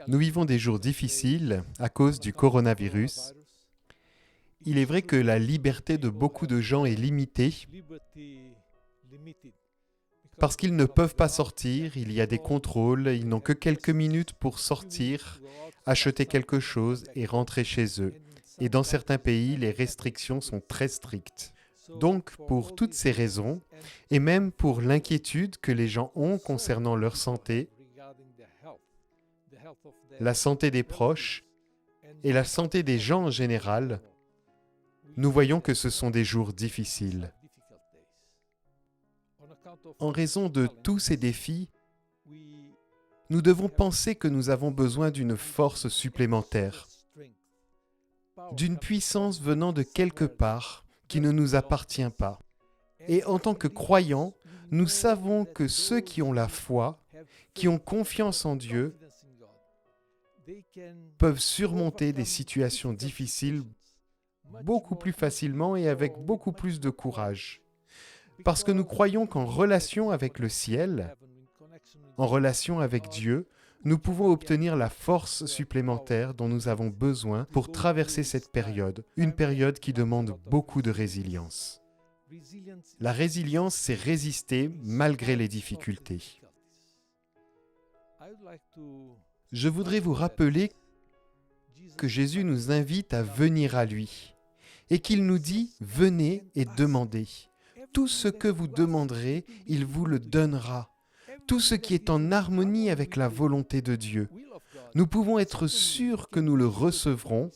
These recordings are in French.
Nous vivons des jours difficiles à cause du coronavirus. Il est vrai que la liberté de beaucoup de gens est limitée parce qu'ils ne peuvent pas sortir, il y a des contrôles, ils n'ont que quelques minutes pour sortir, acheter quelque chose et rentrer chez eux. Et dans certains pays, les restrictions sont très strictes. Donc, pour toutes ces raisons, et même pour l'inquiétude que les gens ont concernant leur santé, la santé des proches et la santé des gens en général, nous voyons que ce sont des jours difficiles. En raison de tous ces défis, nous devons penser que nous avons besoin d'une force supplémentaire, d'une puissance venant de quelque part qui ne nous appartient pas. Et en tant que croyants, nous savons que ceux qui ont la foi, qui ont confiance en Dieu, peuvent surmonter des situations difficiles beaucoup plus facilement et avec beaucoup plus de courage. Parce que nous croyons qu'en relation avec le ciel, en relation avec Dieu, nous pouvons obtenir la force supplémentaire dont nous avons besoin pour traverser cette période, une période qui demande beaucoup de résilience. La résilience, c'est résister malgré les difficultés. Je voudrais vous rappeler que Jésus nous invite à venir à lui et qu'il nous dit « Venez et demandez ». Tout ce que vous demanderez, il vous le donnera. Tout ce qui est en harmonie avec la volonté de Dieu. Nous pouvons être sûrs que nous le recevrons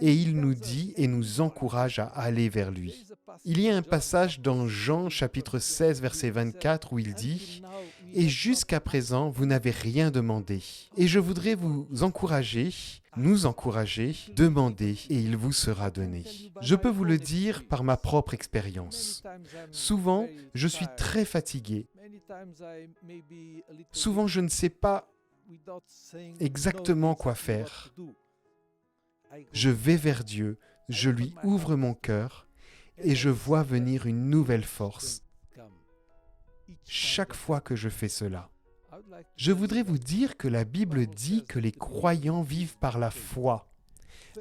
et il nous dit et nous encourage à aller vers lui. Il y a un passage dans Jean chapitre 16 verset 24 où il dit « Et jusqu'à présent, vous n'avez rien demandé. » Et je voudrais vous encourager, nous encourager, demander et il vous sera donné. Je peux vous le dire par ma propre expérience. Souvent, je suis très fatigué. Souvent, je ne sais pas exactement quoi faire. Je vais vers Dieu, je lui ouvre mon cœur et je vois venir une nouvelle force chaque fois que je fais cela. Je voudrais vous dire que la Bible dit que les croyants vivent par la foi.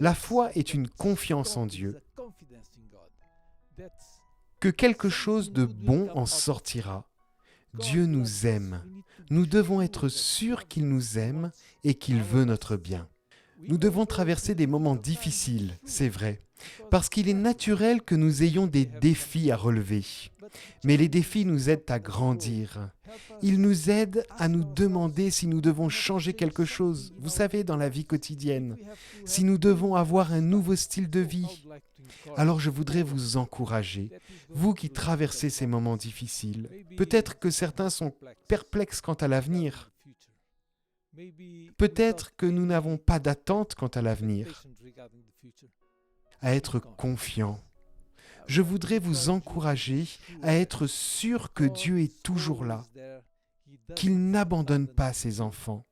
La foi est une confiance en Dieu, que quelque chose de bon en sortira. Dieu nous aime. Nous devons être sûrs qu'il nous aime et qu'il veut notre bien. Nous devons traverser des moments difficiles, c'est vrai, parce qu'il est naturel que nous ayons des défis à relever. Mais les défis nous aident à grandir. Ils nous aident à nous demander si nous devons changer quelque chose, vous savez, dans la vie quotidienne, si nous devons avoir un nouveau style de vie. Alors je voudrais vous encourager, vous qui traversez ces moments difficiles. Peut-être que certains sont perplexes quant à l'avenir. Peut-être que nous n'avons pas d'attente quant à l'avenir, à être confiants. Je voudrais vous encourager à être sûr que Dieu est toujours là, qu'il n'abandonne pas ses enfants.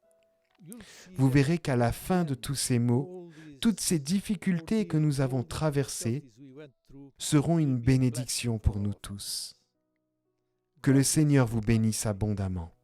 Vous verrez qu'à la fin de tous ces mots, toutes ces difficultés que nous avons traversées seront une bénédiction pour nous tous. Que le Seigneur vous bénisse abondamment.